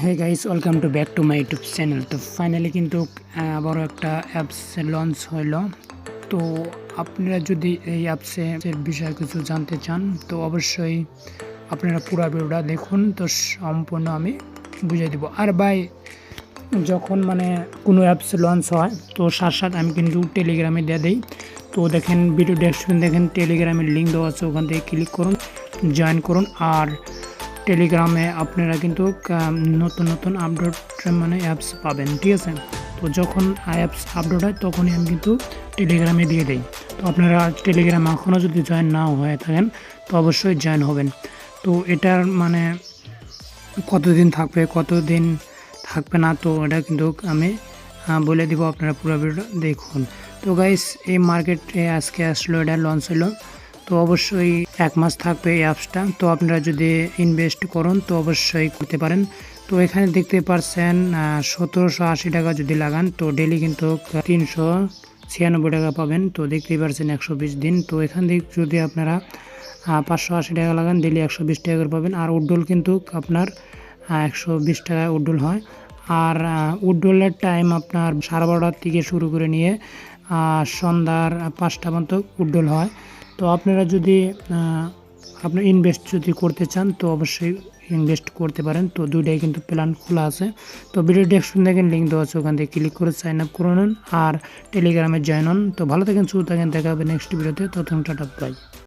Hey guys, welcome to back to my YouTube channel. তো finally কিন্তু আবারও একটা অ্যাপস লঞ্চ হইলো। তো আপনারা যদি এই অ্যাপসের বিষয়ে কিছু জানতে চান তো অবশ্যই আপনারা পুরো ভিডিওটা দেখুন, তো সম্পূর্ণ আমি বুঝিয়ে দেবো। আর ভাই, যখন কোনো অ্যাপস লঞ্চ হয় তো সাথে আমি কিন্তু টেলিগ্রামে দিয়ে দিই। তো দেখেন ভিডিও ডেসক্রিপশন দেখেন টেলিগ্রামের লিঙ্ক দেওয়া আছে, ওখান থেকে ক্লিক করুন, জয়েন করুন। আর টেলিগ্রামে আপনারা কিন্তু নতুন নতুন আপডেট অ্যাপস পাবেন, ঠিক আছে। তো যখন অ্যাপস আপডেট হয় তখনই আমি কিন্তু টেলিগ্রামে দিয়ে দিই। তো আপনারা টেলিগ্রামে এখনও যদি জয়েন না হয়ে থাকেন তো অবশ্যই জয়েন হবেন। তো এটার কতদিন থাকবে কতদিন থাকবে না, তো এটা কিন্তু আমি বলে দিব, আপনারা পুরো ভিডিওটা দেখুন। তো গাইস, এই মার্কেটে আজকে আসলো, এটা লঞ্চ হলো। তো অবশ্যই 1 মাস থাকবে এই অ্যাপসটা। তো আপনারা যদি ইনভেস্ট করুন তো অবশ্যই করতে পারেন। তো এখানে দেখতে পাচ্ছেন 1780 টাকা যদি লাগান তো ডেলি কিন্তু 396 টাকা পাবেন। তো দেখতেই পাচ্ছেন 120 দিন। তো এখান থেকে যদি আপনারা 580 টাকা লাগান ডেলি 120 টাকা করে পাবেন। আর উড্ডল কিন্তু আপনার 120 টাকায় উড্ডল হয়। আর উড্ডলের টাইম আপনার 12:30 থেকে শুরু করে নিয়ে সন্ধ্যার 5টা পর্যন্ত উড্ডল হয়। তো আপনারা যদি আপনার ইনভেস্ট যদি করতে চান তো অবশ্যই ইনভেস্ট করতে পারেন। তো দুইটাই কিন্তু প্ল্যান খোলা আছে। তো ভিডিও ডেসক্রিপশন দেখেন লিঙ্ক দেওয়া আছে, ওখান থেকে ক্লিক করে সাইন আপ করে নিন আর টেলিগ্রামে জয়েন হন। তো ভালো থাকেন, সুস্থ থাকেন, দেখা হবে নেক্সট ভিডিওতে। ততক্ষণ টাটা, বাই।